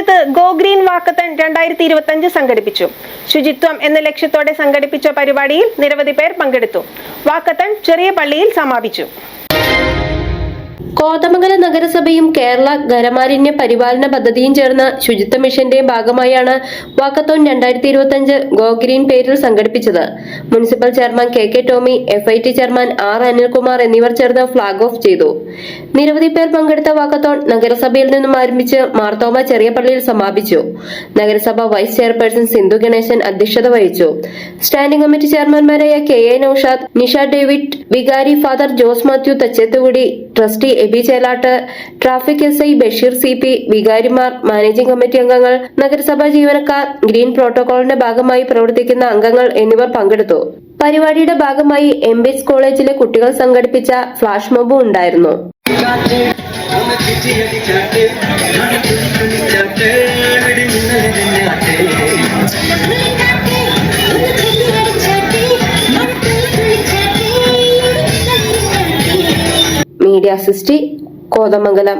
പ്രദേശത്ത് go green walkathon 2025 സംഘടിപ്പിച്ചു. ശുചിത്വം എന്ന ലക്ഷ്യത്തോടെ സംഘടിപ്പിച്ച പരിപാടിയിൽ നിരവധി പേർ പങ്കെടുത്തു. വാക്കത്തൺ ചെറിയ പള്ളിയിൽ സമാപിച്ചു. കോതമംഗലം നഗരസഭയും കേരള ഖരമാലിന്യ പരിപാലന പദ്ധതിയും ചേർന്ന ശുചിത്വ മിഷന്റെ ഭാഗമായാണ് വാക്കത്തോൺ 2025 ഗോ ഗ്രീൻ പേരിൽ സംഘടിപ്പിച്ചത്. Municipal chairman K Tomy, FIT chairman R Anilkumar എന്നിവർ ചേർന്ന് ഫ്ളാഗ് ഓഫ് ചെയ്തു. നിരവധി പേർ പങ്കെടുത്ത വാക്കത്തോൺ നഗരസഭയിൽ നിന്നും ആരംഭിച്ച് മാർത്തോമ ചെറിയ പള്ളിയിൽ സമാപിച്ചു. നഗരസഭ വൈസ് ചെയർപേഴ്സൺ സിന്ധു ഗണേശൻ അധ്യക്ഷത വഹിച്ചു. സ്റ്റാൻഡിംഗ് കമ്മിറ്റി ചെയർമാൻമാരായ KA നൌഷാദ്, നിഷ ഡേവിഡ്, വികാരി father Jose Mathew Thachethukudy, trustee Eby Chelatt, traffic SI Basheer CP, വികാരിമാർ, മാനേജിംഗ് കമ്മിറ്റി അംഗങ്ങൾ, നഗരസഭാ ജീവനക്കാർ, ഗ്രീൻ പ്രോട്ടോകോളിന്റെ ഭാഗമായി പ്രവർത്തിക്കുന്ന അംഗങ്ങൾ എന്നിവർ പങ്കെടുത്തു. പരിപാടിയുടെ ഭാഗമായി MBS കോളേജിലെ കുട്ടികൾ സംഘടിപ്പിച്ച ഫ്ലാഷ് മോബും ഉണ്ടായിരുന്നു. Media sixty, Kothamangalam.